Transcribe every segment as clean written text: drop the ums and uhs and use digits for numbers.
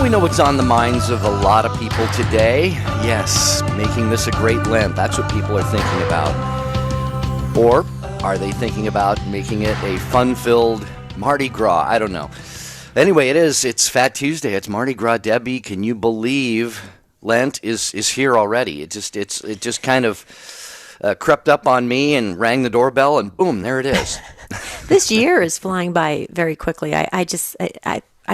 We know what's on the minds of a lot of people today. Yes, making this a great Lent. That's what people are thinking about. Or are they thinking about making it a fun-filled Mardi Gras? I don't know. Anyway, it's Fat Tuesday. It's Mardi Gras. Debbie, can you believe Lent is here already? It just kind of crept up on me and rang the doorbell, and boom, there it is. This year is flying by very quickly. I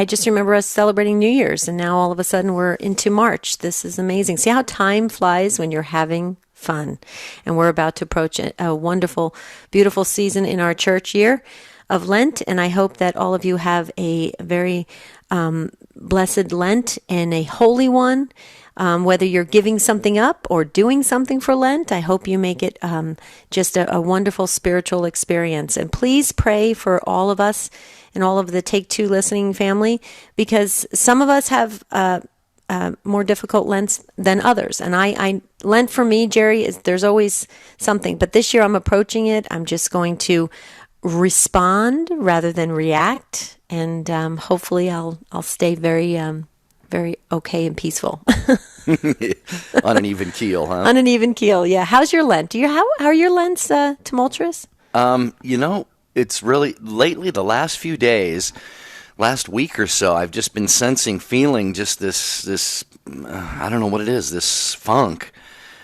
just remember us celebrating New Year's, and now all of a sudden we're into March. This is amazing. See how time flies when you're having fun. And we're about to approach a wonderful, beautiful season in our church year of Lent, and I hope that all of you have a very blessed Lent and a holy one. Whether you're giving something up or doing something for Lent, I hope you make it just a wonderful spiritual experience. And please pray for all of us and all of the Take Two listening family, because some of us have more difficult Lents than others. And I Lent for me, Jerry, there's always something. But this year I'm approaching it. I'm just going to respond rather than react. And hopefully I'll stay very okay and peaceful. On an even keel, huh? On an even keel, yeah. How's your Lent? How are your Lents tumultuous? It's really lately, the last few days, last week or so, I've just been feeling just this I don't know what it is, this funk.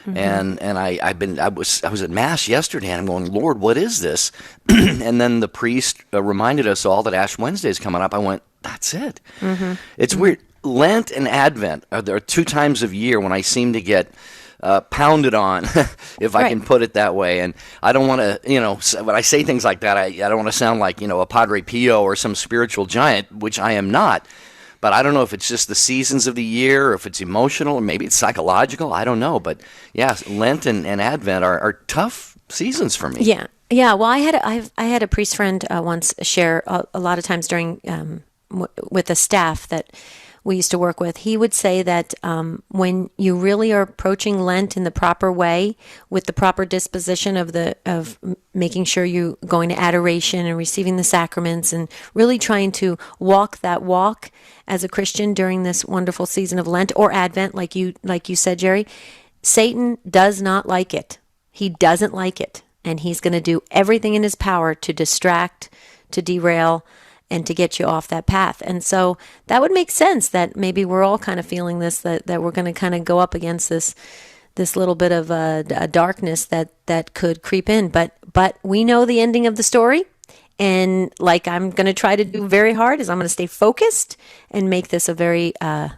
Mm-hmm. And I was at Mass yesterday, and I'm going, Lord, what is this? And then the priest reminded us all that Ash Wednesday is coming up. I went, that's it. Mm-hmm. It's weird. Lent and Advent there are two times of year when I seem to get pounded on, if I can put it that way. And I don't want to, when I say things like that, I don't want to sound like, a Padre Pio or some spiritual giant, which I am not. But I don't know if it's just the seasons of the year, or if it's emotional, or maybe it's psychological. I don't know. But yeah, Lent and Advent are tough seasons for me. Yeah. Yeah. Well, I had a priest friend once share a lot of times during with the staff that we used to work with. He would say that when you really are approaching Lent in the proper way, with the proper disposition of making sure you're going to adoration and receiving the sacraments and really trying to walk that walk as a Christian during this wonderful season of Lent or Advent, like you said, Jerry, Satan does not like it. He doesn't like it. And he's going to do everything in his power to distract, to derail, and to get you off that path. And so that would make sense that maybe we're all kind of feeling this, that we're going to kind of go up against this little bit of a darkness that could creep in. But we know the ending of the story. And like I'm going to try to do very hard is I'm going to stay focused and make this a very a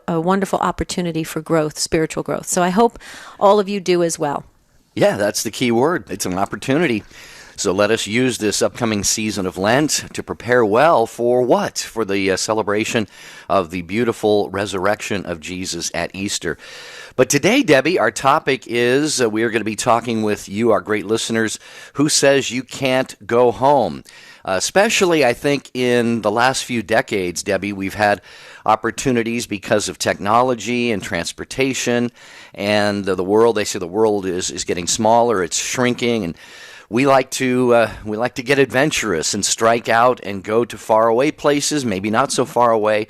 wonderful opportunity for growth, spiritual growth. So I hope all of you do as well. Yeah, that's the key word. It's an opportunity. So let us use this upcoming season of Lent to prepare well for what? For the celebration of the beautiful resurrection of Jesus at Easter. But today, Debbie, our topic is we are going to be talking with you, our great listeners, who says you can't go home. Especially, I think, in the last few decades, Debbie, we've had opportunities because of technology and transportation, and the world. They say the world is getting smaller, it's shrinking, and we like to get adventurous and strike out and go to faraway places, maybe not so far away,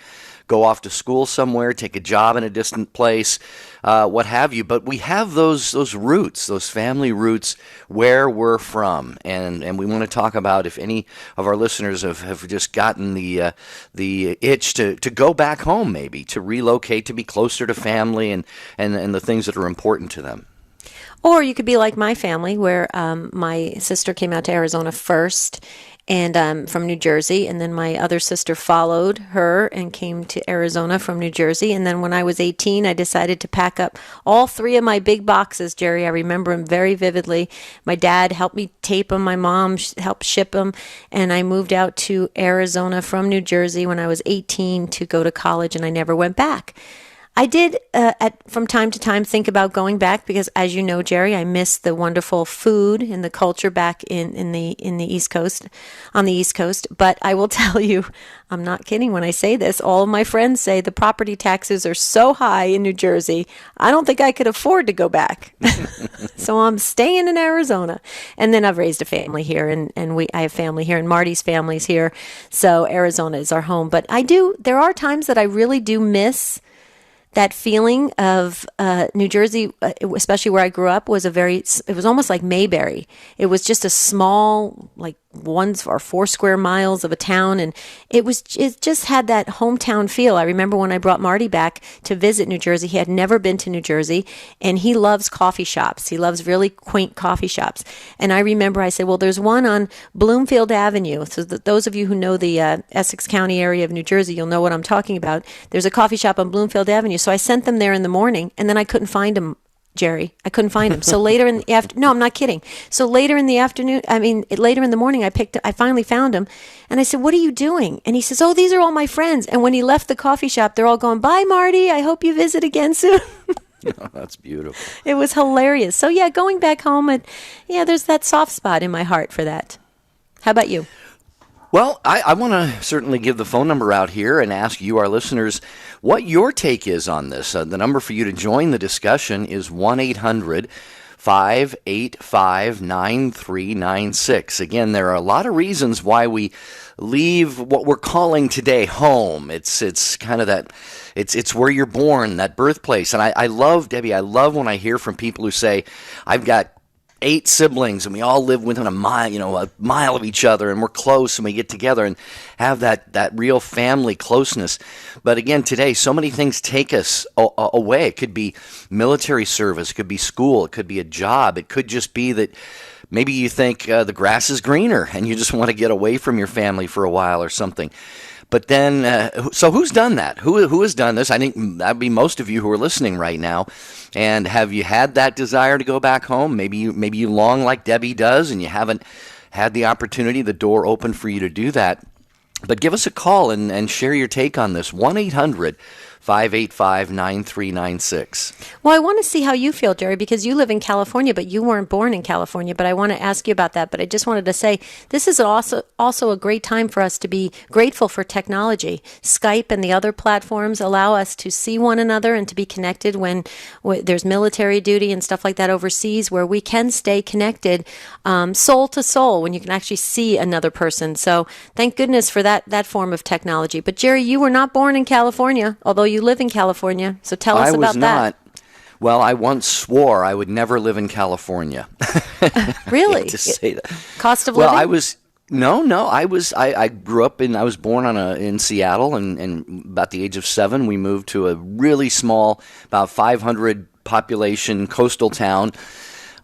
go off to school somewhere, take a job in a distant place, what have you. But we have those roots, those family roots where we're from. And we want to talk about if any of our listeners have just gotten the itch to go back home, maybe, to relocate, to be closer to family and the things that are important to them. Or you could be like my family, where my sister came out to Arizona first, and from New Jersey, and then my other sister followed her and came to Arizona from New Jersey. And then when I was 18, I decided to pack up all three of my big boxes, Jerry. I remember them very vividly. My dad helped me tape them. My mom helped ship them. And I moved out to Arizona from New Jersey when I was 18 to go to college, and I never went back. I did from time to time think about going back because, as you know, Jerry, I miss the wonderful food and the culture back in the East Coast, on the East Coast. But I will tell you, I'm not kidding when I say this. All of my friends say the property taxes are so high in New Jersey, I don't think I could afford to go back. So I'm staying in Arizona. And then I've raised a family here, and I have family here, and Marty's family's here. So Arizona is our home. But there are times that I really do miss that feeling of New Jersey, especially where I grew up, it was almost like Mayberry. It was just a small, like 1 or 4 square miles of a town, and it just had that hometown feel. I remember when I brought Marty back to visit New Jersey. He had never been to New Jersey, and he loves coffee shops. He loves really quaint coffee shops. And I remember I said, well, there's one on Bloomfield Avenue. So those of you who know the Essex County area of New Jersey, you'll know what I'm talking about. There's a coffee shop on Bloomfield Avenue. So I sent them there in the morning, and then I couldn't find them, Jerry. I couldn't find him. So later in the no, I'm not kidding. So later in the afternoon, later in the morning, I finally found him, and I said, "What are you doing?" And he says, "Oh, these are all my friends." And when he left the coffee shop, they're all going, "Bye, Marty. I hope you visit again soon." Oh, that's beautiful. It was hilarious. So yeah, going back home, there's that soft spot in my heart for that. How about you? Well, I want to certainly give the phone number out here and ask you, our listeners, what your take is on this. The number for you to join the discussion is 1-800-585-9396. Again, there are a lot of reasons why we leave what we're calling today home. It's kind of that, it's where you're born, that birthplace. And I love, Debbie, I love when I hear from people who say, I've got 8 siblings, and we all live within a mile of each other, and we're close, and we get together and have that real family closeness. But again, today, so many things take us away. It could be military service, it could be school, it could be a job, it could just be that maybe you think the grass is greener, and you just want to get away from your family for a while or something. But then, so who's done that? Who has done this? I think that'd be most of you who are listening right now. And have you had that desire to go back home? Maybe you long like Debbie does, and you haven't had the opportunity, the door open for you to do that. But give us a call and share your take on this. 1-800-585-9396. Well, I want to see how you feel, Jerry, because you live in California, but you weren't born in California. But I want to ask you about that. But I just wanted to say this is also a great time for us to be grateful for technology. Skype and the other platforms allow us to see one another and to be connected when there's military duty and stuff like that overseas, where we can stay connected soul to soul when you can actually see another person. So thank goodness for that form of technology. But Jerry, you were not born in California, although you live in California. So tell us about that. I was not. Well, I once swore I would never live in California. Really? To say that. Cost of living? Well, I was. No. I grew up I was born in Seattle, and about the age of 7, we moved to a really small, about 500 population coastal town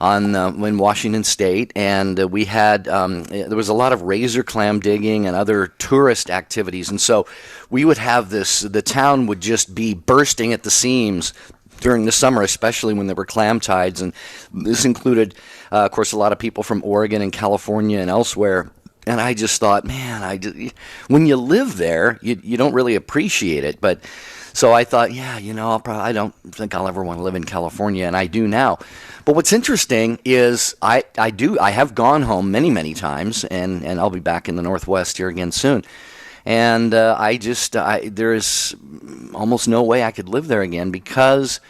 in Washington State, and we had there was a lot of razor clam digging and other tourist activities, and so we would have the town would just be bursting at the seams during the summer, especially when there were clam tides, and this included, of course, a lot of people from Oregon and California and elsewhere. And I just thought, man, when you live there, you don't really appreciate it. But so I thought, I don't think I'll ever want to live in California, and I do now. But what's interesting is I have gone home many, many times, and I'll be back in the Northwest here again soon. And there is almost no way I could live there again because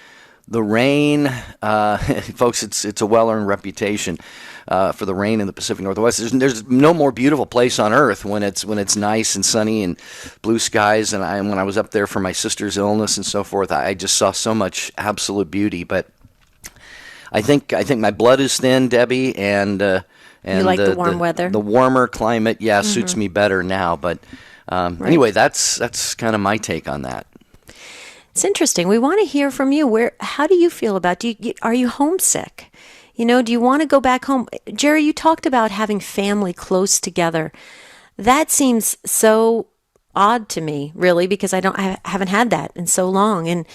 the rain, folks, it's a well-earned reputation for the rain in the Pacific Northwest. There's no more beautiful place on earth when it's nice and sunny and blue skies. And when I was up there for my sister's illness and so forth, I just saw so much absolute beauty. But I think my blood is thin, Debbie, and you like the warm weather. The warmer climate, suits me better now. But anyway, that's kind of my take on that. It's interesting. We want to hear from you. How do you feel about? Are you homesick? Do you want to go back home? Jerry, you talked about having family close together. That seems so odd to me, really, because I haven't had that in so long. And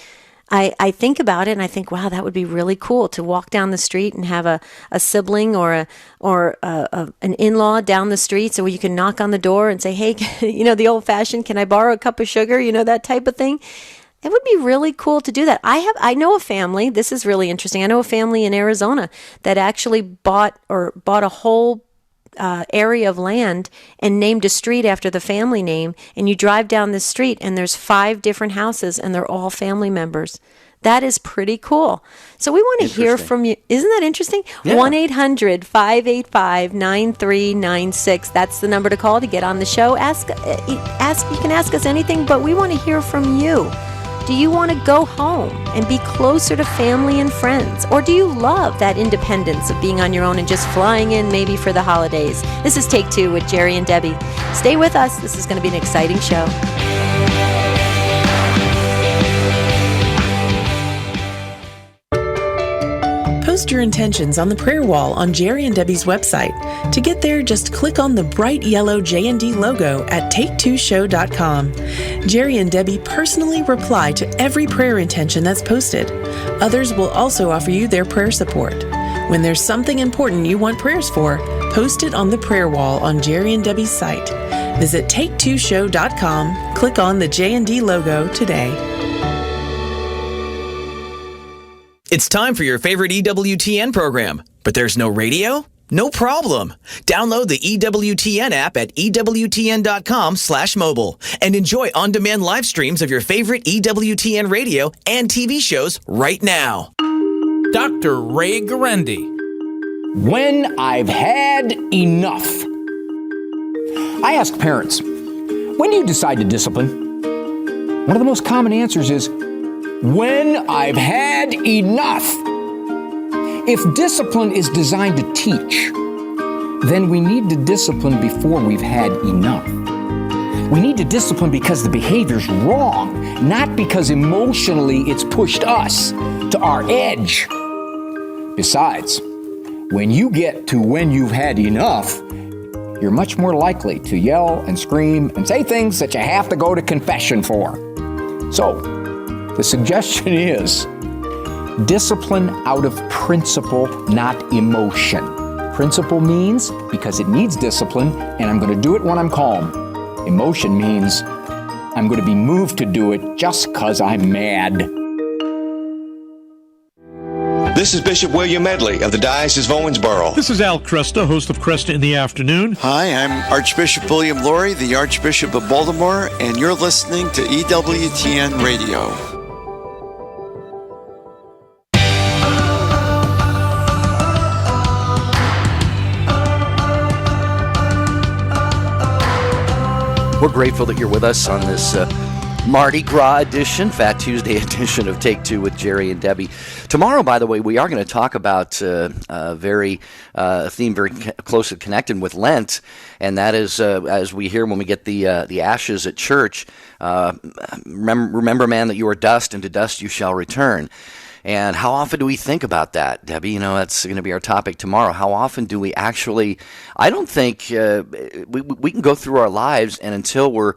I think about it and I think, wow, that would be really cool to walk down the street and have a sibling or an in-law down the street, so you can knock on the door and say, hey, the old-fashioned, can I borrow a cup of sugar? That type of thing. It would be really cool to do that. I know a family. This is really interesting. I know a family in Arizona that actually bought a whole area of land and named a street after the family name. And you drive down this street and there's 5 different houses and they're all family members. That is pretty cool. So we want to hear from you. Isn't that interesting? Yeah. 1-800-585-9396. That's the number to call to get on the show. You can ask us anything, but we want to hear from you. Do you want to go home and be closer to family and friends? Or do you love that independence of being on your own and just flying in maybe for the holidays? This is Take Two with Jerry and Debbie. Stay with us. This is going to be an exciting show. Post your intentions on the prayer wall on Jerry and Debbie's website. To get there, just click on the bright yellow J&D logo at take2show.com. Jerry and Debbie personally reply to every prayer intention that's posted. Others will also offer you their prayer support. When there's something important you want prayers for, post it on the prayer wall on Jerry and Debbie's site. Visit take2show.com, click on the J&D logo today. It's time for your favorite EWTN program, but there's no radio? No problem. Download the EWTN app at EWTN.com/mobile and enjoy on-demand live streams of your favorite EWTN radio and TV shows right now. Dr. Ray Guarendi. When I've had enough. I ask parents, when do you decide to discipline? One of the most common answers is, when I've had enough. If discipline is designed to teach, then we need to discipline before we've had enough. We need to discipline because the behavior's wrong, not because emotionally it's pushed us to our edge. Besides, when you get to when you've had enough, you're much more likely to yell and scream and say things that you have to go to confession for. So, the suggestion is discipline out of principle, not emotion. Principle means because it needs discipline and I'm going to do it when I'm calm. Emotion means I'm going to be moved to do it just because I'm mad. This is Bishop William Medley of the Diocese of Owensboro. This is Al Cresta, host of Cresta in the Afternoon. Hi, I'm Archbishop William Laurie, the Archbishop of Baltimore, and you're listening to EWTN Radio. We're grateful that you're with us on this Mardi Gras edition, Fat Tuesday edition of Take Two with Jerry and Debbie. Tomorrow, by the way, we are going to talk about a theme very closely connected with Lent, and that is, as we hear when we get the ashes at church, remember, man, that you are dust, and to dust you shall return. And how often do we think about that, Debbie? You know, that's going to be our topic tomorrow. How often do we actually, I don't think we can go through our lives, and until we're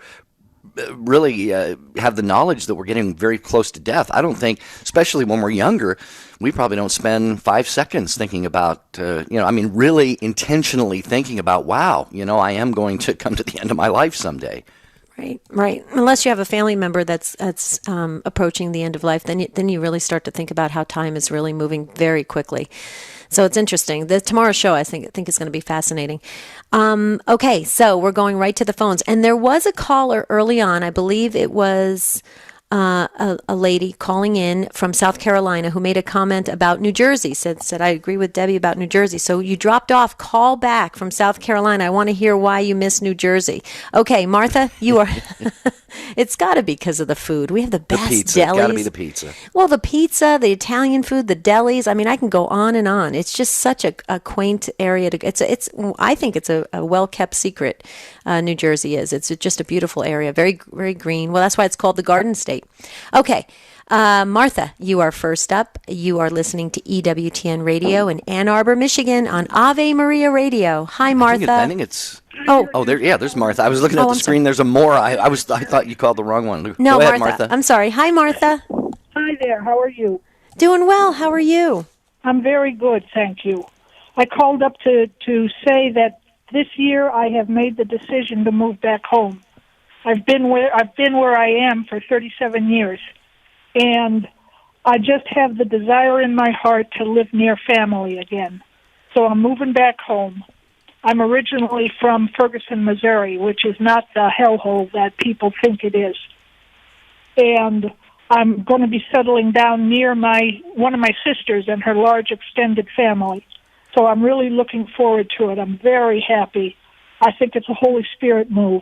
really have the knowledge that we're getting very close to death, I don't think, especially when we're younger, we probably don't spend 5 seconds thinking about, really intentionally thinking about, wow, I am going to come to the end of my life someday. Right. Unless you have a family member that's approaching the end of life, then you really start to think about how time is really moving very quickly. So it's interesting. Tomorrow's show, I think is going to be fascinating. Okay, so we're going right to the phones, and there was a caller early on. I believe it was a lady calling in from South Carolina who made a comment about New Jersey, said I agree with Debbie about New Jersey. So you dropped off. Call back from South Carolina. I want to hear why you miss New Jersey. Okay, Martha, you are... It's got to be because of the food. We have the best pizza. delis. It's got to be the pizza. Well, the pizza, the Italian food, the delis. I mean, I can go on and on. It's just such a quaint area. I think it's a well-kept secret, New Jersey is. It's just a beautiful area, very, very green. Well, that's why it's called the Garden State. Okay. Martha, you are first up. You are listening to EWTN Radio in Ann Arbor, Michigan on Ave Maria Radio. Hi, Martha. I think it's... there's Martha. I was looking at the screen. There's a more. I thought you called the wrong one. No, Go ahead, Martha. I'm sorry. Hi, Martha. Hi there. How are you? Doing well. How are you? I'm very good, thank you. I called up to say that this year I have made the decision to move back home. I've been where I am for 37 years, and I just have the desire in my heart to live near family again. So I'm moving back home. I'm originally from Ferguson, Missouri, which is not the hellhole that people think it is. And I'm going to be settling down near one of my sisters and her large extended family. So I'm really looking forward to it. I'm very happy. I think it's a Holy Spirit move.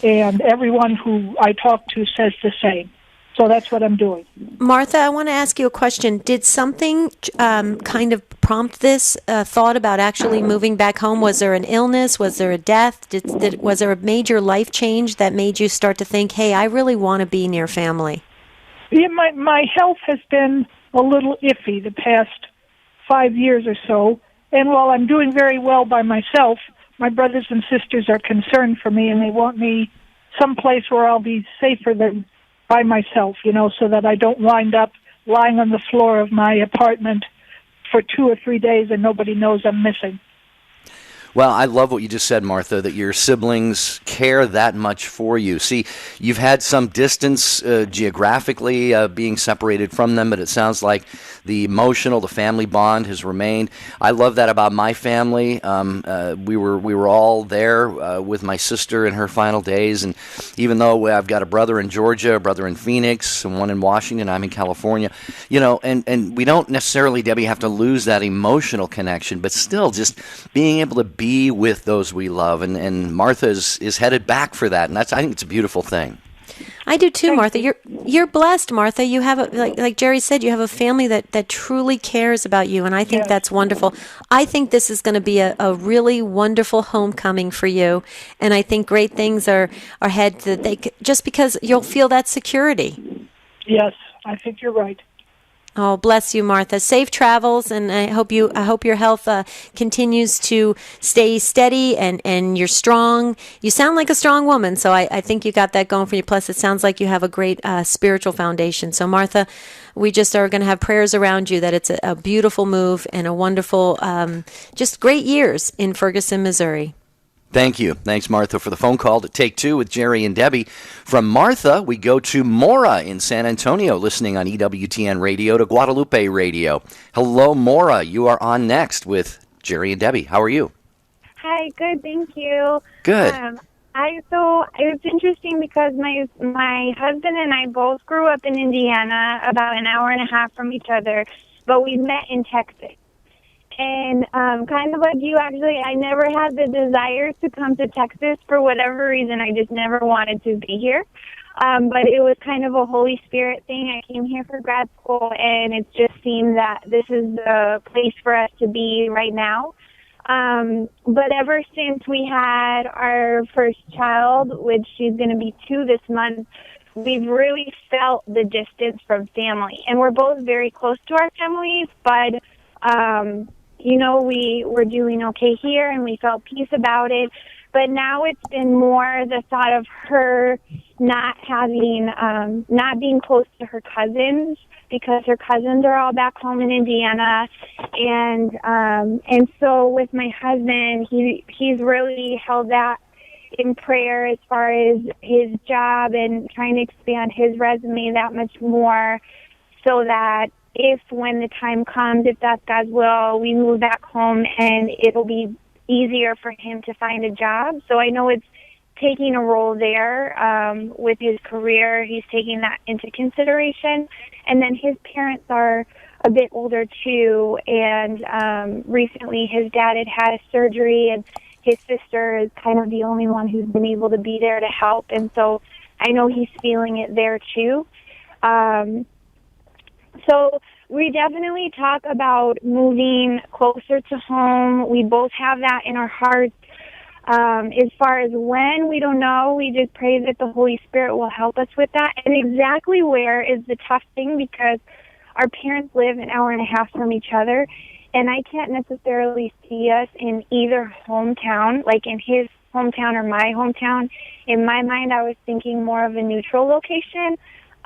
And everyone who I talk to says the same. So that's what I'm doing. Martha, I want to ask you a question. Did something kind of prompt this thought about actually moving back home? Was there an illness? Was there a death? Was there a major life change that made you start to think, hey, I really want to be near family? Yeah, my health has been a little iffy the past 5 years or so. And while I'm doing very well by myself, my brothers and sisters are concerned for me, and they want me someplace where I'll be safer than by myself, so that I don't wind up lying on the floor of my apartment for 2 or 3 days and nobody knows I'm missing. Well, I love what you just said, Martha, that your siblings care that much for you. See, you've had some distance geographically being separated from them, but it sounds like the emotional, the family bond has remained. I love that about my family. We were all there with my sister in her final days, and even though I've got a brother in Georgia, a brother in Phoenix, and one in Washington, I'm in California, and we don't necessarily, Debbie, have to lose that emotional connection, but still just being able to be with those we love, and Martha is headed back for that, and I think it's a beautiful thing. I do too, Martha. You're blessed, Martha. You have like Jerry said, you have a family that truly cares about you, and I think that's wonderful. I think this is going to be a really wonderful homecoming for you, and I think great things are ahead. Just because you'll feel that security. Yes, I think you're right. Oh, bless you, Martha. Safe travels, and I hope your health continues to stay steady and you're strong. You sound like a strong woman, so I think you got that going for you. Plus, it sounds like you have a great spiritual foundation. So, Martha, we just are going to have prayers around you that it's a beautiful move and a wonderful, just great years in Ferguson, Missouri. Thank you. Thanks, Martha, for the phone call to Take Two with Jerry and Debbie. From Martha, we go to Maura in San Antonio, listening on EWTN Radio to Guadalupe Radio. Hello, Maura. You are on next with Jerry and Debbie. How are you? Hi, good, thank you. Good. So it's interesting because my husband and I both grew up in Indiana, about an hour and a half from each other, but we met in Texas. And kind of like you, actually, I never had the desire to come to Texas for whatever reason. I just never wanted to be here. But it was kind of a Holy Spirit thing. I came here for grad school, and it just seemed that this is the place for us to be right now. But ever since we had our first child, which she's going to be 2 this month, we've really felt the distance from family. And we're both very close to our families, but we were doing okay here, and we felt peace about it. But now it's been more the thought of her not being close to her cousins, because her cousins are all back home in Indiana. And so with my husband, he's really held that in prayer as far as his job and trying to expand his resume that much more, so that if when the time comes, if that's God's will, we move back home and it'll be easier for him to find a job. So I know it's taking a role there with his career. He's taking that into consideration. And then his parents are a bit older too, and recently his dad had a surgery, and his sister is kind of the only one who's been able to be there to help. And so I know he's feeling it there too. So we definitely talk about moving closer to home. We both have that in our hearts. As far as when, we don't know. We just pray that the Holy Spirit will help us with that. And exactly where is the tough thing, because our parents live an hour and a half from each other, and I can't necessarily see us in either hometown, like in his hometown or my hometown. In my mind, I was thinking more of a neutral location.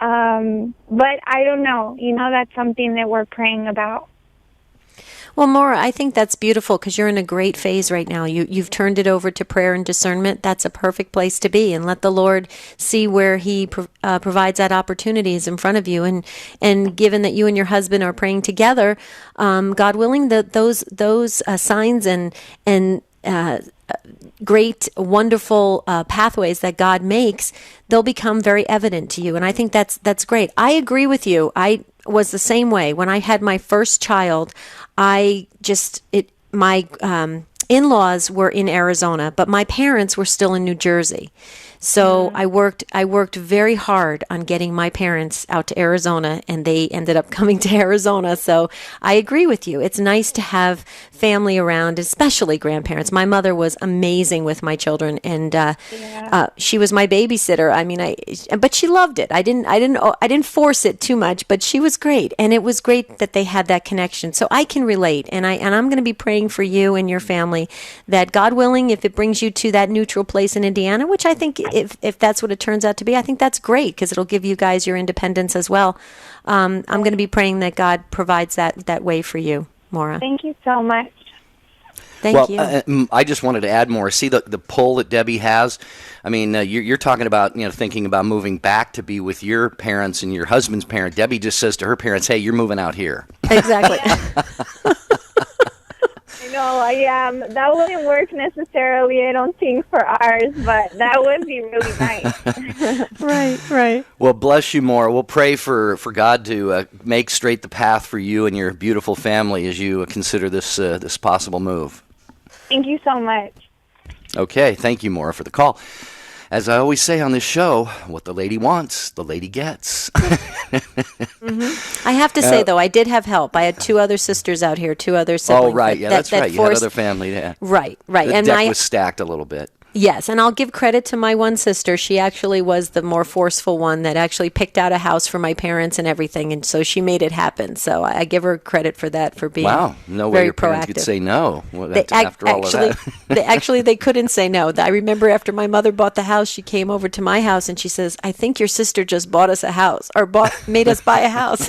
But I don't know. That's something that we're praying about. Well, Maura, I think that's beautiful because you're in a great phase right now. You've turned it over to prayer and discernment. That's a perfect place to be, and let the Lord see where He provides that opportunities in front of you. And given that you and your husband are praying together, God willing, those signs and great, wonderful pathways that God makes, they'll become very evident to you. And I think that's great. I agree with you. I was the same way. When I had my first child, my in-laws were in Arizona, but my parents were still in New Jersey. So I worked very hard on getting my parents out to Arizona, and they ended up coming to Arizona. So I agree with you. It's nice to have family around, especially grandparents. My mother was amazing with my children, and she was my babysitter. I mean, but she loved it. I didn't force it too much, but she was great, and it was great that they had that connection. So I can relate, and I'm going to be praying for you and your family that, God willing, if it brings you to that neutral place in Indiana, which I think, if that's what it turns out to be, I think that's great because it'll give you guys your independence as well. I'm going to be praying that God provides that way for you, Maura. Thank you so much. Thank you. I just wanted to add more. See the pull that Debbie has. I mean, you're talking about thinking about moving back to be with your parents and your husband's parent. Debbie just says to her parents, "Hey, you're moving out here." Exactly. No, that wouldn't work necessarily, I don't think, for ours, but that would be really nice. Right. Well, bless you, Maura. We'll pray for God to make straight the path for you and your beautiful family as you consider this possible move. Thank you so much. Okay, thank you, Maura, for the call. As I always say on this show, what the lady wants, the lady gets. I have to say, though, I did have help. I had two other sisters out here, two other siblings. Oh, right. Yeah, that's right. You had other family. Yeah. Right. The And deck was stacked a little bit. Yes, and I'll give credit to my one sister. She actually was the more forceful one that actually picked out a house for my parents and everything, and so she made it happen. So I give her credit for that, for being no way very your parents proactive. could say no After all of that. They couldn't say no. I remember after my mother bought the house, she came over to my house and she says, "I think your sister just bought us a house, or made us buy a house."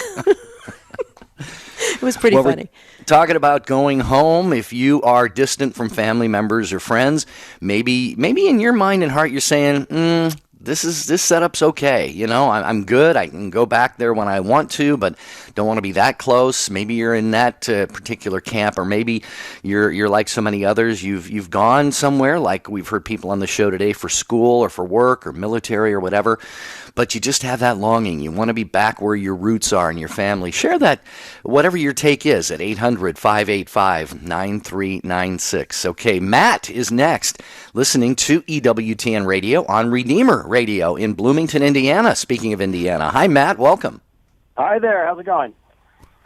It was pretty funny. Talking about going home, if you are distant from family members or friends, maybe in your mind and heart you're saying, this setup's okay. I'm good. I can go back there when I want to, but don't want to be that close. Maybe you're in that particular camp, or maybe you're like so many others. You've gone somewhere, like we've heard people on the show today, for school or for work or military or whatever, but you just have that longing. You want to be back where your roots are and your family. Share that, whatever your take is, at 800-585-9396. Okay, Matt is next, listening to EWTN Radio on Redeemer Radio in Bloomington, Indiana. Speaking of Indiana. Hi, Matt. Welcome. Hi there. How's it going?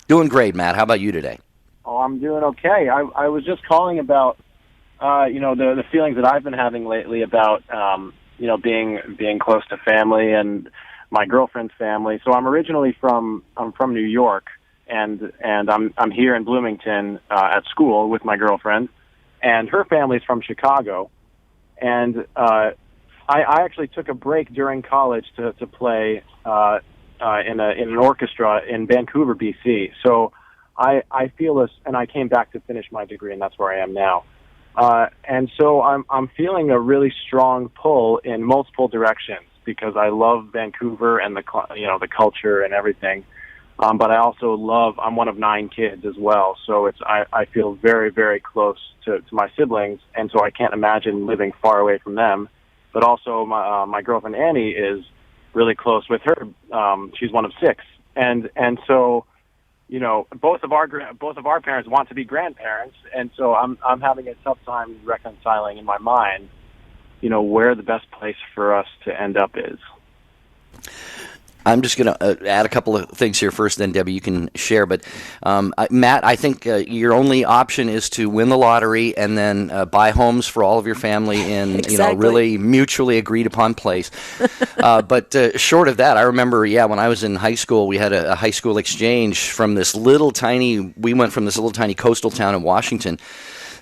Doing great, Matt. How about you today? Oh, I'm doing okay. I was just calling about, the feelings that I've been having lately about, being close to family and my girlfriend's family. So I'm originally from New York, and I'm here in Bloomington at school with my girlfriend, and her family's from Chicago, and I actually took a break during college to play in an orchestra in Vancouver, BC. So I feel this, and I came back to finish my degree, and that's where I am now. And so I'm feeling a really strong pull in multiple directions because I love Vancouver and the culture and everything. But I also I'm one of 9 kids as well. So I feel very, very close to my siblings. And so I can't imagine living far away from them. But also my girlfriend Annie is really close with her. She's one of 6. And so, both of our parents want to be grandparents, and so I'm having a tough time reconciling in my mind, where the best place for us to end up is. I'm just going to add a couple of things here first, then Debbie, you can share. But Matt, I think your only option is to win the lottery and then buy homes for all of your family in really mutually agreed upon place. But short of that, I remember, when I was in high school, we had a high school exchange from this little tiny coastal town in Washington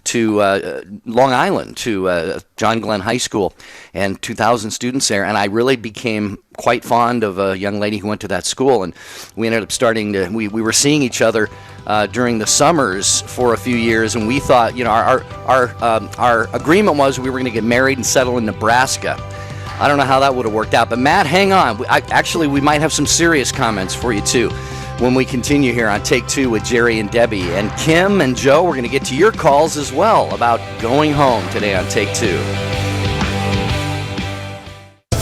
to Long Island, to John Glenn High School, and 2,000 students there. And I really became quite fond of a young lady who went to that school. And we ended up we were seeing each other during the summers for a few years. And we thought, our agreement was we were going to get married and settle in Nebraska. I don't know how that would have worked out. But Matt, hang on. We might have some serious comments for you, too, when we continue here on Take Two with Jerry and Debbie. And Kim and Joe, we're going to get to your calls as well about going home today on Take Two.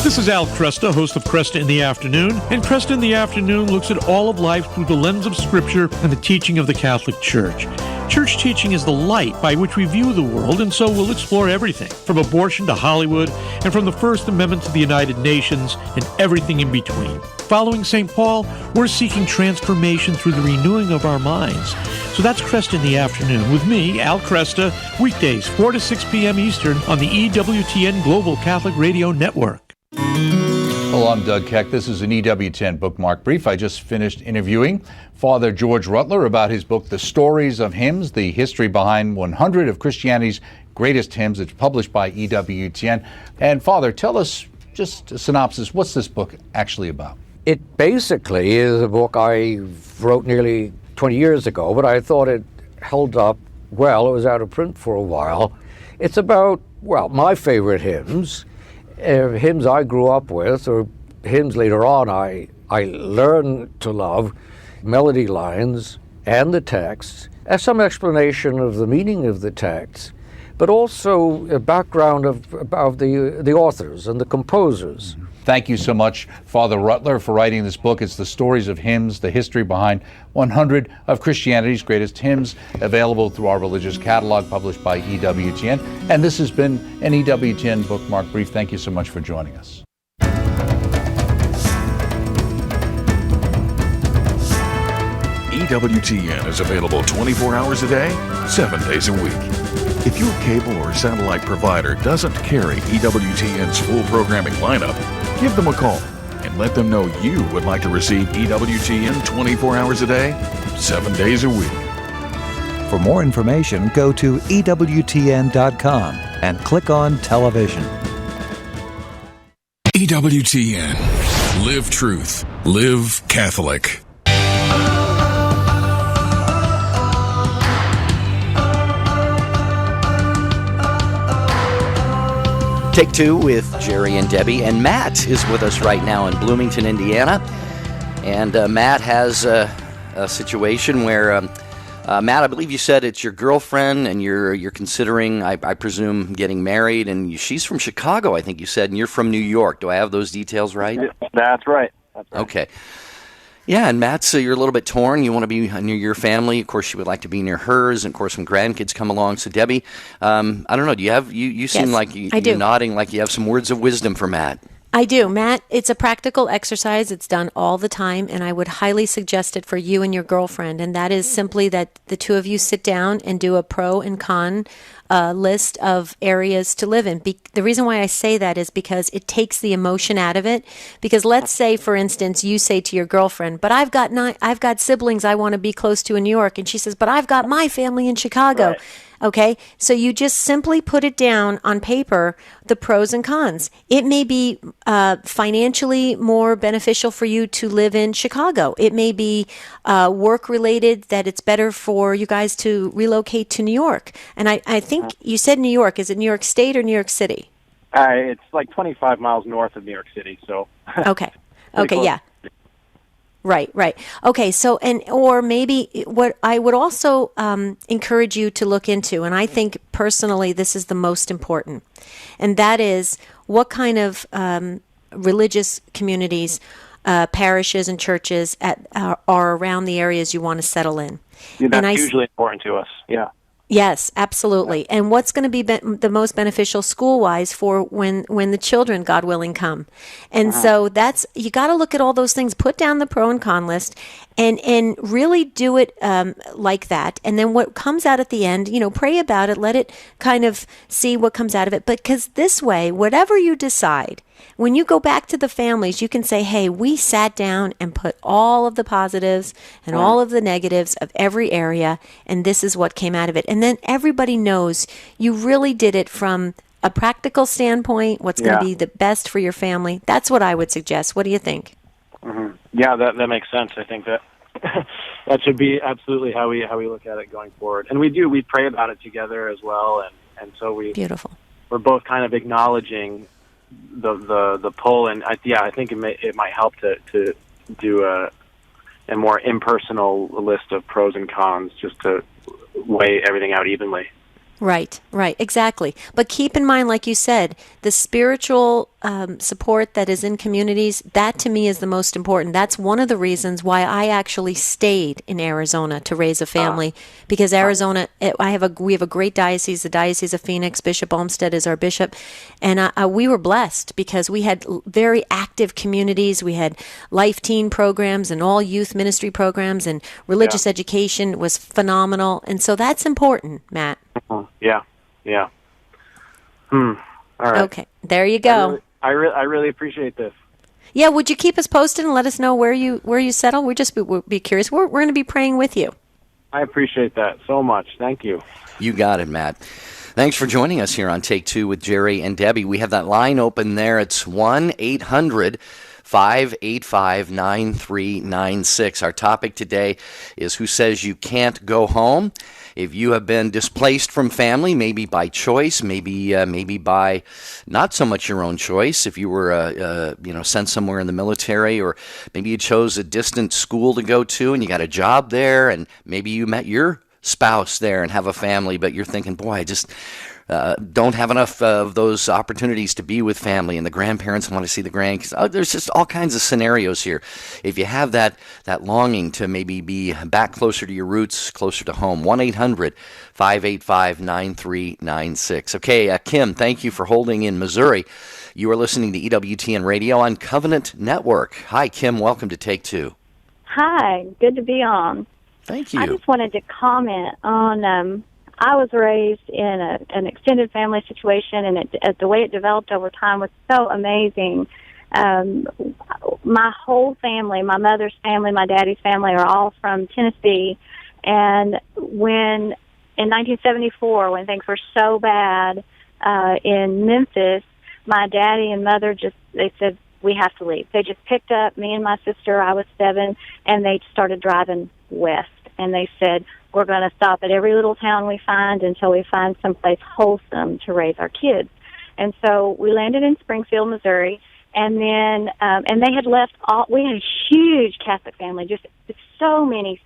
This is Al Cresta, host of Cresta in the Afternoon, and Cresta in the Afternoon looks at all of life through the lens of Scripture and the teaching of the Catholic Church. Church teaching is the light by which we view the world, and so we'll explore everything, from abortion to Hollywood, and from the First Amendment to the United Nations, and everything in between. Following St. Paul, we're seeking transformation through the renewing of our minds. So that's Cresta in the Afternoon with me, Al Cresta, weekdays 4 to 6 p.m. Eastern on the EWTN Global Catholic Radio Network. Hello, I'm Doug Keck. This is an EWTN bookmark brief. I just finished interviewing Father George Rutler about his book, The Stories of Hymns, the history behind 100 of Christianity's greatest hymns. It's published by EWTN. And Father, tell us just a synopsis. What's this book actually about? It basically is a book I wrote nearly 20 years ago, but I thought it held up well. It was out of print for a while. It's about, my favorite hymns. Hymns I grew up with, or hymns later on I learned to love, melody lines and the text, as some explanation of the meaning of the text, but also a background of the authors and the composers. Thank you so much, Father Rutler, for writing this book. It's The Stories of Hymns, the history behind 100 of Christianity's greatest hymns, available through our religious catalog published by EWTN. And this has been an EWTN bookmark brief. Thank you so much for joining us. EWTN is available 24 hours a day, 7 days a week. If your cable or satellite provider doesn't carry EWTN's full programming lineup, give them a call and let them know you would like to receive EWTN 24 hours a day, 7 days a week. For more information, go to EWTN.com and click on television. EWTN. Live truth. Live Catholic. Take Two with Jerry and Debbie, and Matt is with us right now in Bloomington, Indiana. And Matt has a situation where, Matt, I believe you said it's your girlfriend, and you're considering, I presume, getting married, and she's from Chicago, I think you said, and you're from New York. Do I have those details right? That's right. Okay. Yeah, and Matt's, you're a little bit torn. You want to be near your family. Of course, you would like to be near hers. And, of course, when grandkids come along. So, Debbie, I don't know. Do you have, you seem like you're nodding like you have some words of wisdom for Matt. I do. Matt, it's a practical exercise. It's done all the time, and I would highly suggest it for you and your girlfriend. And that is simply that the two of you sit down and do a pro and con list of areas to live in. The reason why I say that is because it takes the emotion out of it. Because let's say, for instance, you say to your girlfriend, "But I've got siblings I want to be close to in New York," and she says, "But I've got my family in Chicago." Right. Okay, so you just simply put it down on paper, the pros and cons. It may be financially more beneficial for you to live in Chicago. It may be work-related, that it's better for you guys to relocate to New York. And I think you said New York. Is it New York State or New York City? It's like 25 miles north of New York City, so. Okay, yeah. Right. Okay, so, or maybe what I would also encourage you to look into, and I think personally this is the most important, and that is what kind of religious communities, parishes and churches are around the areas you want to settle in. Yeah, that's hugely important to us, yeah. Yes, absolutely. And what's going to be the most beneficial school-wise for when the children, God willing, come. And so that's, you got to look at all those things, put down the pro and con list, and really do it like that. And then what comes out at the end, pray about it, let it kind of see what comes out of it. Because this way, whatever you decide, When you go back to the families, you can say, hey, we sat down and put all of the positives and all of the negatives of every area, and this is what came out of it. And then everybody knows you really did it from a practical standpoint, what's going to be the best for your family. That's what I would suggest. What do you think? Mm-hmm. Yeah, that makes sense. I think that that should be absolutely how we look at it going forward. And we pray about it together as well, and so beautiful. We're both kind of acknowledging the pull, and I think it might help to do a more impersonal list of pros and cons, just to weigh everything out evenly. Right, exactly. But keep in mind, like you said, the spiritual support that is in communities, that to me is the most important. That's one of the reasons why I actually stayed in Arizona to raise a family, because Arizona, we have a great diocese, the Diocese of Phoenix. Bishop Olmsted is our bishop, and we were blessed because we had very active communities. We had life teen programs and all youth ministry programs, and religious education was phenomenal. And so that's important, Matt. Yeah. All right. Okay, there you go. I really appreciate this. Yeah, would you keep us posted and let us know where you settle? We'll be curious. We're going to be praying with you. I appreciate that so much. Thank you. You got it, Matt. Thanks for joining us here on Take Two with Jerry and Debbie. We have that line open there. It's 1-800-585-9396. Our topic today is who says you can't go home. If you have been displaced from family, maybe by choice, maybe by not so much your own choice, if you were sent somewhere in the military, or maybe you chose a distant school to go to and you got a job there, and maybe you met your spouse there and have a family, but you're thinking, boy, I just don't have enough of those opportunities to be with family, and the grandparents want to see the grandkids. There's just all kinds of scenarios here. If you have that longing to maybe be back closer to your roots, closer to home, 1-800-585-9396. Okay, Kim, thank you for holding in Missouri. You are listening to EWTN Radio on Covenant Network. Hi, Kim. Welcome to Take Two. Hi. Good to be on. Thank you. I just wanted to comment on I was raised in an extended family situation, and the way it developed over time was so amazing. My whole family, my mother's family, my daddy's family, are all from Tennessee. And in 1974, when things were so bad in Memphis, my daddy and mother they said, we have to leave. They just picked up me and my sister, I was 7, and they started driving west. And they said, we're going to stop at every little town we find until we find someplace wholesome to raise our kids. And so we landed in Springfield, Missouri, and then and they had left we had a huge Catholic family, just so many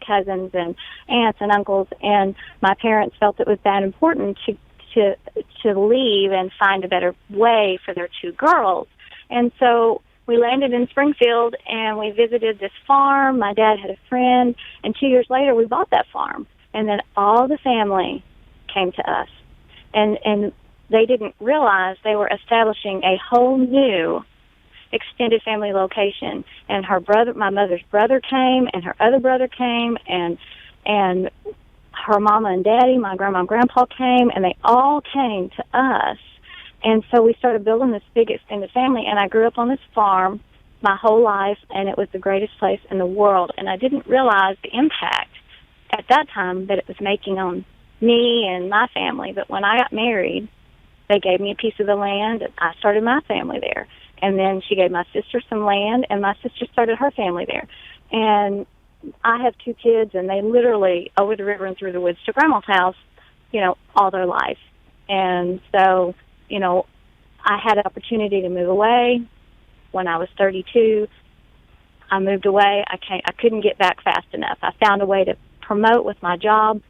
cousins and aunts and uncles, and my parents felt it was that important to leave and find a better way for their 2 girls. And so we landed in Springfield, and we visited this farm. My dad had a friend, and 2 years later, we bought that farm. And then all the family came to us. And they didn't realize they were establishing a whole new extended family location. And my mother's brother came, and her other brother came, and her mama and daddy, my grandma and grandpa came, and they all came to us. And so we started building this big extended family, and I grew up on this farm my whole life, and it was the greatest place in the world. And I didn't realize the impact at that time that it was making on me and my family. But when I got married, they gave me a piece of the land, and I started my family there. And then she gave my sister some land, and my sister started her family there. And I have 2 kids, and they literally, over the river and through the woods to Grandma's house, all their life. And so I had an opportunity to move away. When I was 32, I moved away. I couldn't get back fast enough. I found a way to promote with my job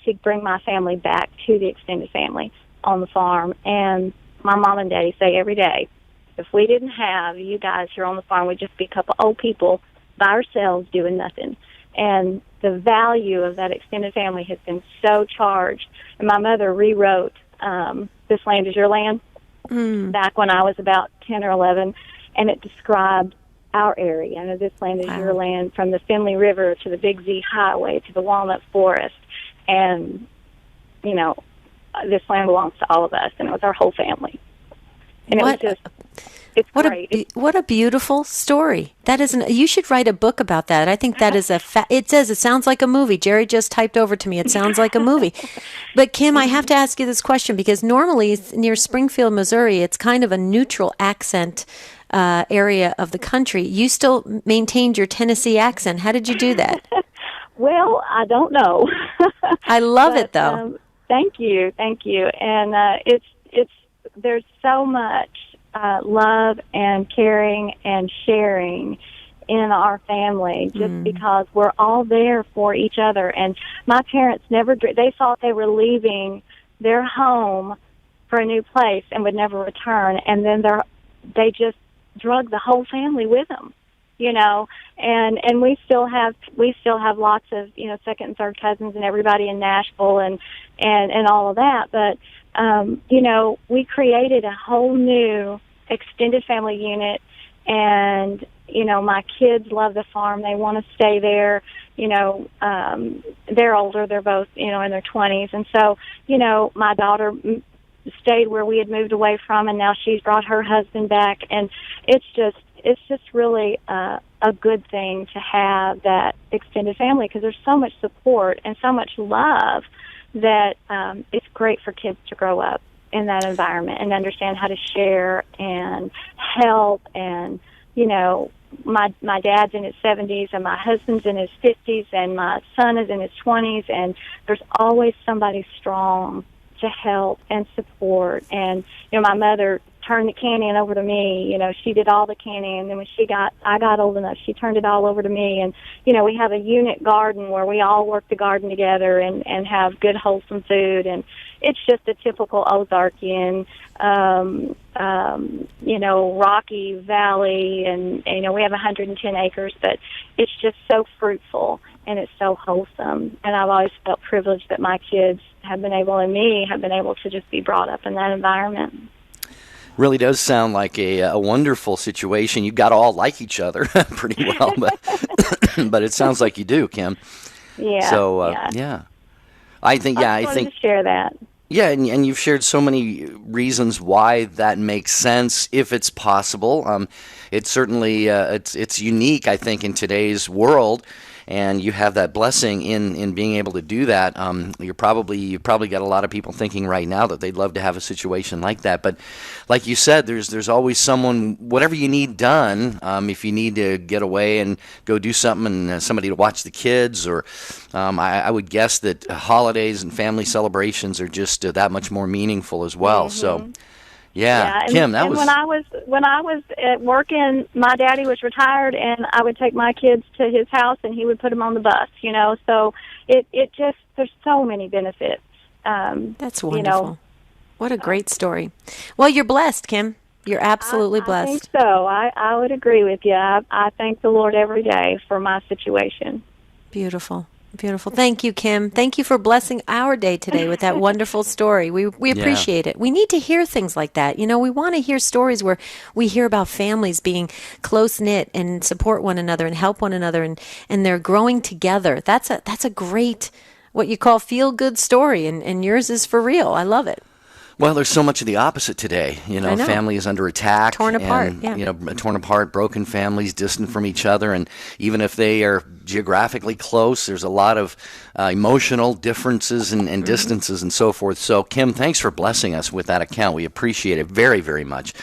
to bring my family back to the extended family on the farm. And my mom and daddy say every day, if we didn't have you guys here on the farm, we'd just be a couple old people by ourselves doing nothing. And the value of that extended family has been so charged. And my mother rewrote This Land Is Your Land back when I was about 10 or 11, and it described our area. This land is your land, from the Finley River to the Big Z Highway to the Walnut Forest. And, this land belongs to all of us, and it was our whole family. And it it's great. What a beautiful story. That is you should write a book about that. I think that is it sounds like a movie. Jerry just typed over to me. It sounds like a movie. But Kim, I have to ask you this question because normally near Springfield, Missouri, it's kind of a neutral accent area of the country. You still maintained your Tennessee accent. How did you do that? Well, I don't know. I love it though. Thank you. And it's there's so much love and caring and sharing in our family just because we're all there for each other. And my parents they thought they were leaving their home for a new place and would never return, and then they just drug the whole family with them, and we still have lots of second and third cousins and everybody in Nashville and all of that, but we created a whole new extended family unit, and my kids love the farm. They want to stay there. They're older. They're both in their 20s, and so my daughter stayed where we had moved away from, and now she's brought her husband back, and it's just really a good thing to have that extended family because there's so much support and so much love that it's great for kids to grow up in that environment and understand how to share and help. And my dad's in his 70s and my husband's in his 50s and my son is in his 20s, and there's always somebody strong to help and support. And my mother turned the canning over to me. She did all the canning, and then when I got old enough, she turned it all over to me. And we have a unit garden where we all work the garden together and have good wholesome food. And it's just a typical Ozarkian rocky valley, and we have 110 acres, but it's just so fruitful and it's so wholesome. And I've always felt privileged that my kids have been able to just be brought up in that environment. Really does sound like a wonderful situation. You got to all like each other pretty well, but it sounds like you do, Kim. Yeah. So yeah. I think to share that. Yeah, and you've shared so many reasons why that makes sense if it's possible. It's certainly it's unique, I think, in today's world. And you have that blessing in being able to do that. You've probably got a lot of people thinking right now that they'd love to have a situation like that. But like you said, there's always someone, whatever you need done. If you need to get away and go do something, and somebody to watch the kids, or I would guess that holidays and family celebrations are just that much more meaningful as well. Mm-hmm. So. Yeah, and, Kim, when I was at working, my daddy was retired, and I would take my kids to his house, and he would put them on the bus. So it just there's so many benefits. That's wonderful. What a great story. Well, you're blessed, Kim. You're absolutely blessed. I think so. I would agree with you. I thank the Lord every day for my situation. Beautiful. Beautiful. Thank you, Kim. Thank you for blessing our day today with that wonderful story. We appreciate it. We need to hear things like that. We want to hear stories where we hear about families being close-knit and support one another and help one another, and they're growing together. That's a great, what you call feel-good story, and yours is for real. I love it. Well, there's so much of the opposite today. Family is under attack. Torn apart, torn apart, broken families, distant from each other. And even if they are geographically close, there's a lot of emotional differences and distances and so forth. So, Kim, thanks for blessing us with that account. We appreciate it very, very much.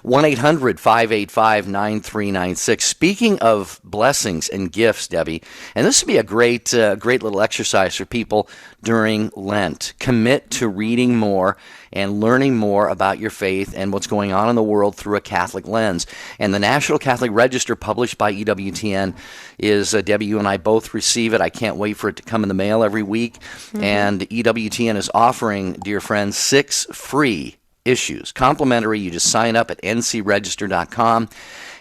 1-800-585-9396. Speaking of blessings and gifts, Debbie, and this would be a great little exercise for people during Lent. Commit to reading more and learning more about your faith and what's going on in the world through a Catholic lens. And the National Catholic Register, published by EWTN, is, Debbie, you and I both receive it. I can't wait for it to come in the mail every week. Mm-hmm. And EWTN is offering, dear friends, 6 free issues. Complimentary. You just sign up at ncregister.com.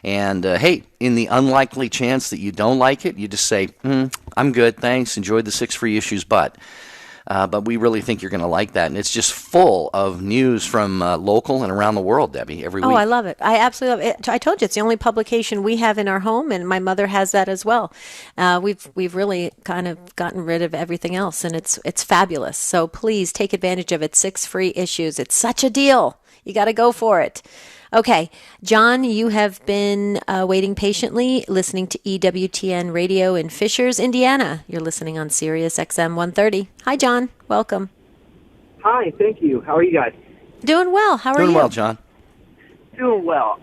And, hey, in the unlikely chance that you don't like it, you just say, I'm good, thanks, enjoyed the 6 free issues, but we really think you're going to like that. And it's just full of news from local and around the world, Debbie, every week. Oh, I love it. I absolutely love it. I told you, it's the only publication we have in our home, and my mother has that as well. We've really kind of gotten rid of everything else, and it's fabulous. So please take advantage of it. 6 free issues. It's such a deal. You got to go for it. Okay, John, you have been waiting patiently, listening to EWTN Radio in Fishers, Indiana. You're listening on Sirius XM 130. Hi, John. Welcome. Hi, thank you. How are you guys? Doing well. How are you? Doing well, John. Doing well.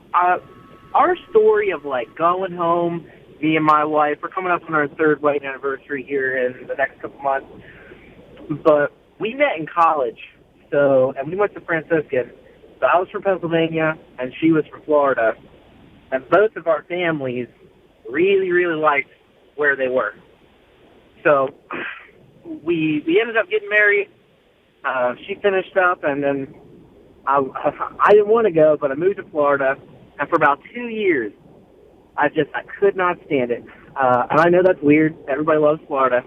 Our story of going home, me and my wife, we're coming up on our third wedding anniversary here in the next couple months. But we met in college, and we went to Franciscan. So I was from Pennsylvania, and she was from Florida. And both of our families really, really liked where they were. So we ended up getting married. She finished up, and then I didn't want to go, but I moved to Florida. And for about 2 years, I could not stand it. And I know that's weird. Everybody loves Florida.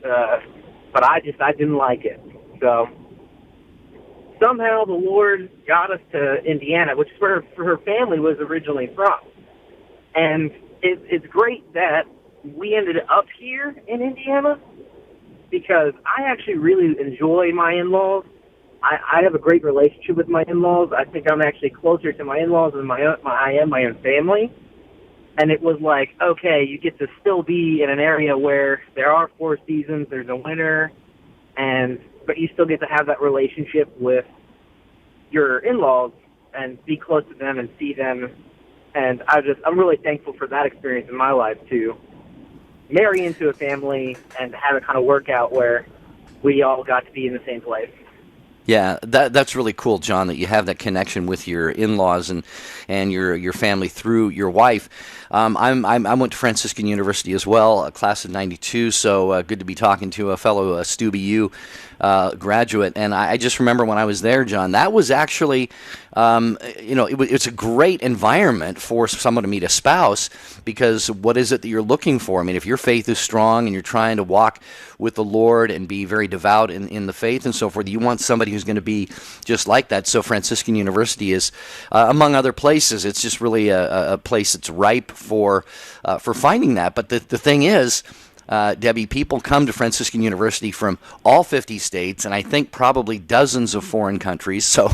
But I didn't like it. So somehow the Lord got us to Indiana, which is where her family was originally from. And it's great that we ended up here in Indiana because I actually really enjoy my in-laws. I have a great relationship with my in-laws. I think I'm actually closer to my in-laws than I am my own family. And it was like, okay, you get to still be in an area where there are 4 seasons, there's a winter, but you still get to have that relationship with your in-laws and be close to them and see them. And I'm really thankful for that experience in my life to marry into a family and have it kind of work out where we all got to be in the same place. Yeah, that's really cool, John, that you have that connection with your in-laws and your family through your wife. I went to Franciscan University as well, a class of '92, so good to be talking to a fellow Stubby U graduate. And I just remember when I was there, John, that was actually, it's a great environment for someone to meet a spouse, because what is it that you're looking for? I mean, if your faith is strong and you're trying to walk with the Lord and be very devout in the faith and so forth, you want somebody who's going to be just like that. So Franciscan University is, among other places, it's just really a place that's ripe for finding that. But the thing is, Debbie, people come to Franciscan University from all 50 states, and I think probably dozens of foreign countries. So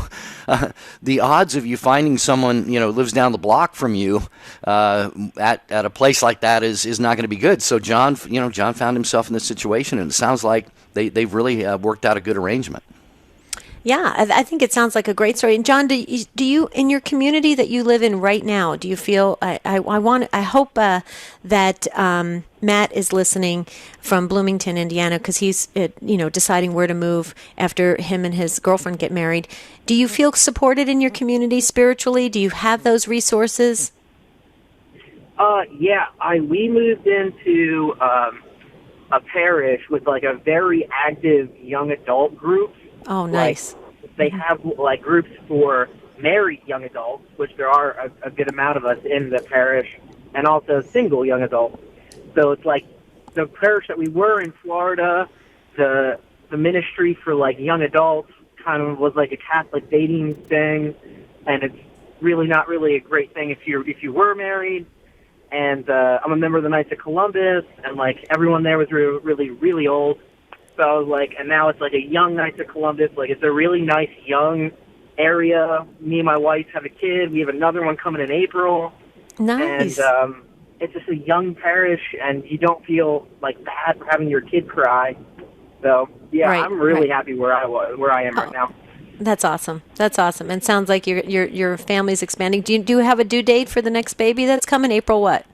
the odds of you finding someone who lives down the block from you at a place like that is not going to be good. So John found himself in this situation, and it sounds like they've really worked out a good arrangement. Yeah, I think it sounds like a great story. And John, do you in your community that you live in right now, do you feel? I hope that Matt is listening from Bloomington, Indiana, because he's deciding where to move after him and his girlfriend get married. Do you feel supported in your community spiritually? Do you have those resources? Yeah, we moved into a parish with a very active young adult group. Oh, nice. They have groups for married young adults, which there are a good amount of us in the parish, and also single young adults. So it's the parish that we were in Florida, the ministry for young adults kind of was like a Catholic dating thing, and it's really not really a great thing if you were married. And I'm a member of the Knights of Columbus, and everyone there was really, really old. So I was and now it's a young Knights of Columbus. It's a really nice young area. Me and my wife have a kid. We have another one coming in April. Nice. And it's just a young parish, and you don't feel bad for having your kid cry. So yeah, right, I'm really happy where I am right now. That's awesome. That's awesome. And sounds like your family's expanding. Do you have a due date for the next baby that's coming? April what?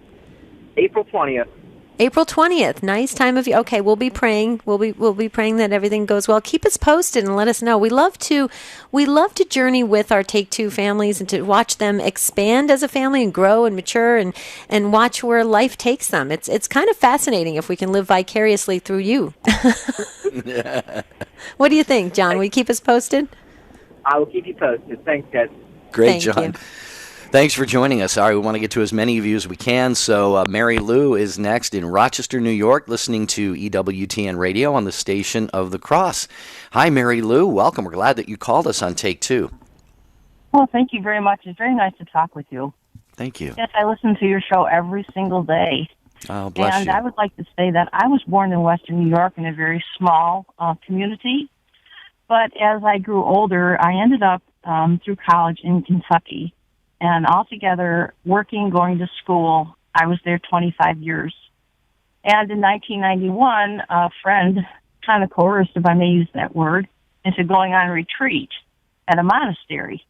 April 20th. April 20th. Nice time of year. Okay, we'll be praying. We'll be praying that everything goes well. Keep us posted and let us know. We love to journey with our Take Two families and to watch them expand as a family and grow and mature and watch where life takes them. It's kind of fascinating if we can live vicariously through you. What do you think, John? Will you keep us posted? I will keep you posted. Thanks, guys. Great, Thank John. you. Thanks for joining us. All right, we want to get to as many of you as we can. So Mary Lou is next in Rochester, New York, listening to EWTN Radio on the Station of the Cross. Hi, Mary Lou. Welcome. We're glad that you called us on Take Two. Well, thank you very much. It's very nice to talk with you. Thank you. Yes, I listen to your show every single day. Oh, bless and you. I would like to say that I was born in Western New York in a very small community. But as I grew older, I ended up through college in Kentucky. And altogether, working, going to school, I was there 25 years. And in 1991, a friend kind of coerced, if I may use that word, into going on retreat at a monastery.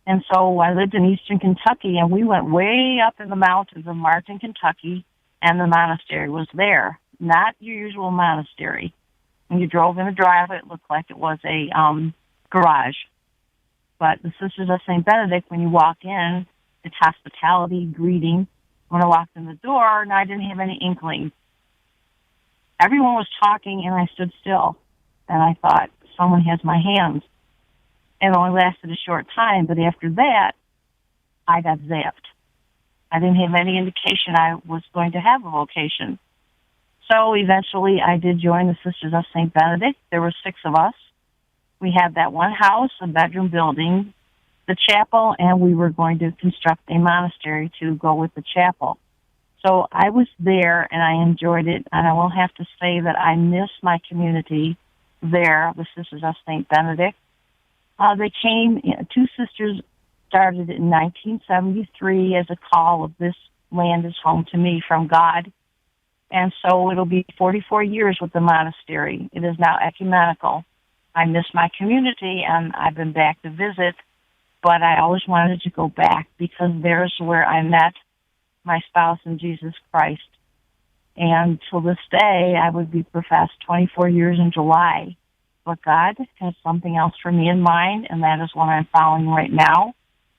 And so I lived in eastern Kentucky, and we went way up in the mountains of Martin, Kentucky, and the monastery was there. Not your usual monastery. When you drove in the driveway, it looked like it was a garage. But the Sisters of St. Benedict, when you walk in, it's hospitality, greeting. When I walked in the door, and I didn't have any inkling. Everyone was talking, and I stood still. And I thought, someone has my hands. And it only lasted a short time, but after that, I got zapped. I didn't have any indication I was going to have a vocation. So eventually I did join the Sisters of St. Benedict. There were 6 of us. We had that one house, a bedroom building, the chapel, and we were going to construct a monastery to go with the chapel. So I was there, and I enjoyed it, and I will have to say that I miss my community there, the Sisters of St. Benedict. They came, 2 sisters started in 1973 as a call of this land is home to me from God. And so it'll be 44 years with the monastery. It is now ecumenical. I miss my community, and I've been back to visit, but I always wanted to go back because there's where I met my spouse in Jesus Christ. And till this day, I would be professed 24 years in July. But God has something else for me in mind, and that is what I'm following right now.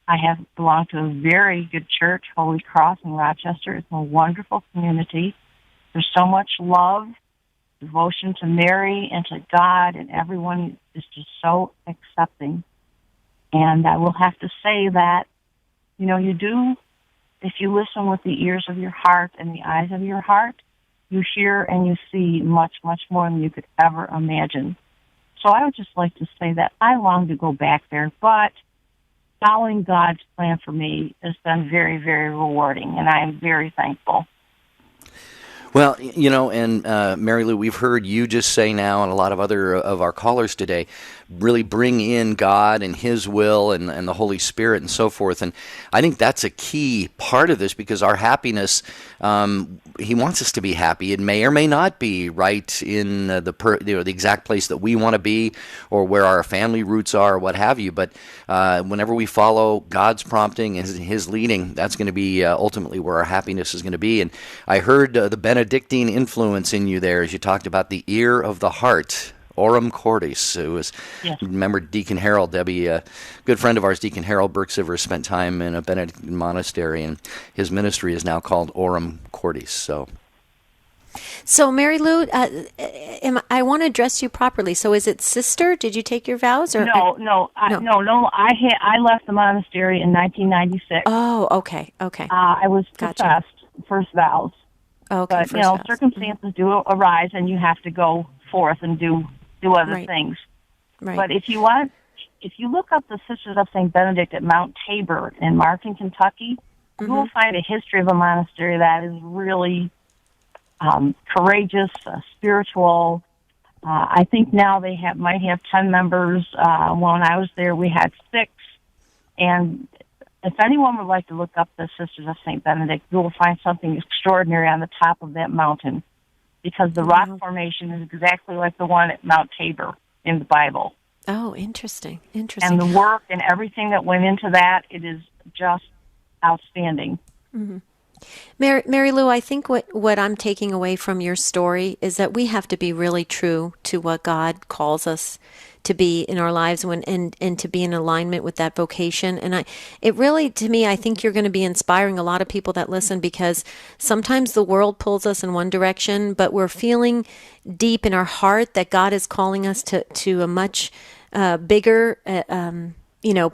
I have belonged to a very good church, Holy Cross in Rochester. It's a wonderful community. There's so much love, devotion to Mary and to God, and everyone is just so accepting. And I will have to say that, you do, if you listen with the ears of your heart and the eyes of your heart, you hear and you see much, much more than you could ever imagine. So I would just like to say that I long to go back there, but following God's plan for me has been very, very rewarding, and I am very thankful. Well, and Mary Lou, we've heard you just say now, and a lot of other of our callers today, really bring in God and His will and the Holy Spirit and so forth. And I think that's a key part of this because our happiness, He wants us to be happy. It may or may not be right in the exact place that we want to be or where our family roots are or what have you. But whenever we follow God's prompting and His leading, that's going to be ultimately where our happiness is going to be. And I heard the Benedictine influence in you there as you talked about the ear of the heart. Orum Cordis. It was, yes. Remember Deacon Harold, Debbie, a good friend of ours, Deacon Harold Berksiver, spent time in a Benedictine monastery, and his ministry is now called Orum Cordis. So Mary Lou, I want to address you properly. So is it sister? Did you take your vows? Or No. I left the monastery in 1996. Oh, okay. I was professed, first vows. Okay, but circumstances do arise, and you have to go forth and do other things. Right. But if you look up the Sisters of St. Benedict at Mount Tabor in Martin, Kentucky, you will find a history of a monastery that is really courageous, spiritual. I think now they might have 10 members. When I was there, we had 6. And if anyone would like to look up the Sisters of St. Benedict, you will find something extraordinary on the top of that mountain, because the rock formation is exactly like the one at Mount Tabor in the Bible. Oh, interesting. And the work and everything that went into that, it is just outstanding. Mm-hmm. Mary Lou, I think what I'm taking away from your story is that we have to be really true to what God calls us to be in our lives and to be in alignment with that vocation. And it really, to me, I think you're going to be inspiring a lot of people that listen, because sometimes the world pulls us in one direction, but we're feeling deep in our heart that God is calling us to a much bigger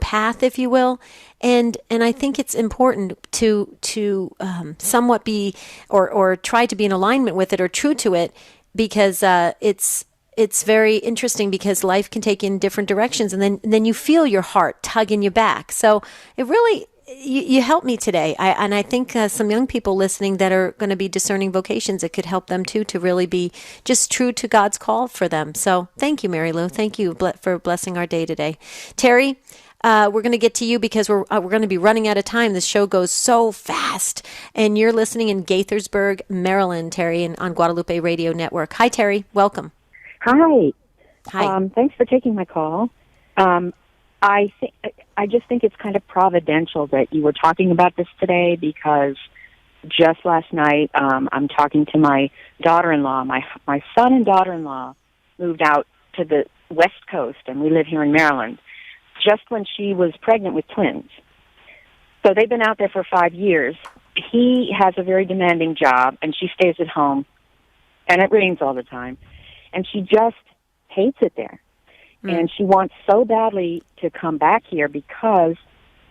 path, if you will. And I think it's important to somewhat be or try to be in alignment with it or true to it, because it's very interesting, because life can take you in different directions, and then you feel your heart tugging you back. So it really, you helped me today. I think some young people listening that are going to be discerning vocations, it could help them too, to really be just true to God's call for them. So thank you, Mary Lou. Thank you for blessing our day today. Terry, we're going to get to you because we're going to be running out of time. This show goes so fast. And you're listening in Gaithersburg, Maryland, Terry, and on Guadalupe Radio Network. Hi, Terry. Welcome. Hi. Hi. Thanks for taking my call. I just think it's kind of providential that you were talking about this today, because just last night I'm talking to my daughter-in-law. My son and daughter-in-law moved out to the West Coast, and we live here in Maryland, just when she was pregnant with twins. So they've been out there for 5 years. He has a very demanding job, and she stays at home, and it rains all the time. And she just hates it there. And she wants so badly to come back here because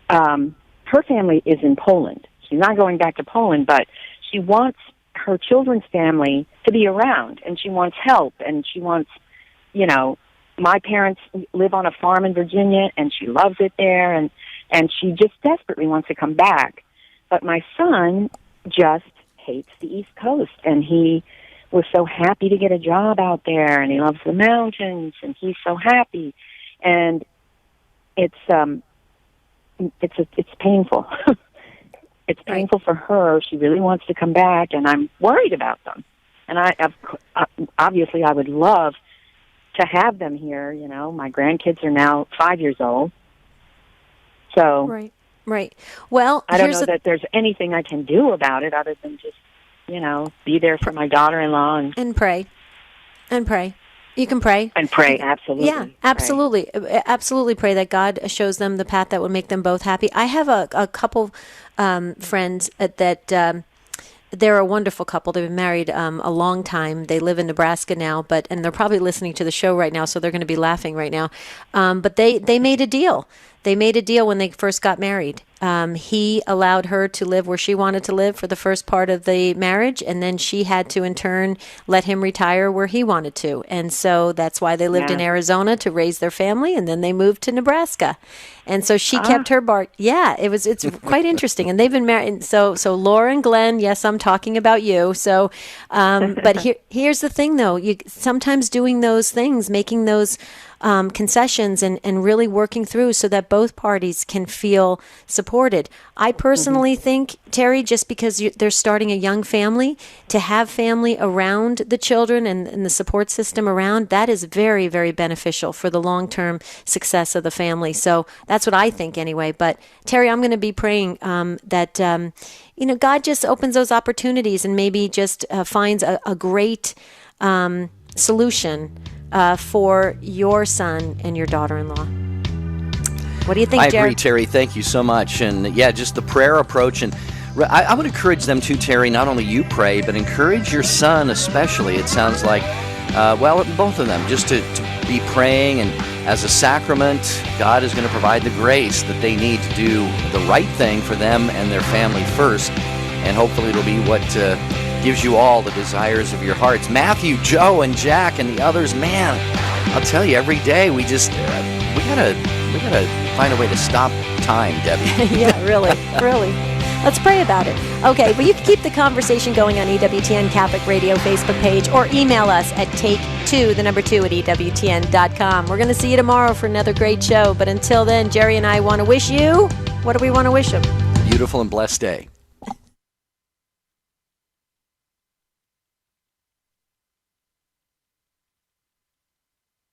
her family is in Poland. She's not going back to Poland, but she wants her children's family to be around, and she wants help, and she wants, my parents live on a farm in Virginia, and she loves it there, and she just desperately wants to come back. But my son just hates the East Coast, and he was so happy to get a job out there, and he loves the mountains, and he's so happy. And it's painful. It's painful for her. She really wants to come back, and I'm worried about them. And obviously I would love to have them here. My grandkids are now 5 years old. So Right. Well, I don't know that there's anything I can do about it other than just, be there for my daughter-in-law and pray. And pray. You can pray. And pray, absolutely. Yeah, absolutely. Absolutely pray that God shows them the path that would make them both happy. I have a couple friends that they're a wonderful couple. They've been married a long time. They live in Nebraska now, and they're probably listening to the show right now, so they're going to be laughing right now. But they made a deal. They made a deal when they first got married. He allowed her to live where she wanted to live for the first part of the marriage, and then she had to, in turn, let him retire where he wanted to. And so that's why they lived in Arizona to raise their family, and then they moved to Nebraska. And so she kept her bar. Yeah, it's quite interesting. And they've been married. So Laura and Glenn, yes, I'm talking about you. So, but here's the thing, though. You sometimes doing those things, making those concessions and really working through so that both parties can feel supported. I personally think, Terry, just because they're starting a young family, to have family around the children and the support system around, that is very, very beneficial for the long-term success of the family. So that's what I think anyway. But Terry, I'm going to be praying that God just opens those opportunities and maybe just finds a great solution for your son and your daughter-in-law. What do you think, Jared? I agree, Terry. Thank you so much. And just the prayer approach. And I would encourage them too, Terry. Not only you pray, but encourage your son especially. It sounds like, both of them, just to be praying. And as a sacrament, God is going to provide the grace that they need to do the right thing for them and their family first. And hopefully it'll be what gives you all the desires of your hearts. Matthew, Joe, and Jack, and the others, man, I'll tell you, every day we just we gotta find a way to stop time, Debbie. Yeah, really. Let's pray about it. Okay, well, you can keep the conversation going on EWTN Catholic Radio Facebook page, or email us at take2@EWTN.com. We're going to see you tomorrow for another great show. But until then, Jerry and I want to wish you, what do we want to wish them? Beautiful and blessed day.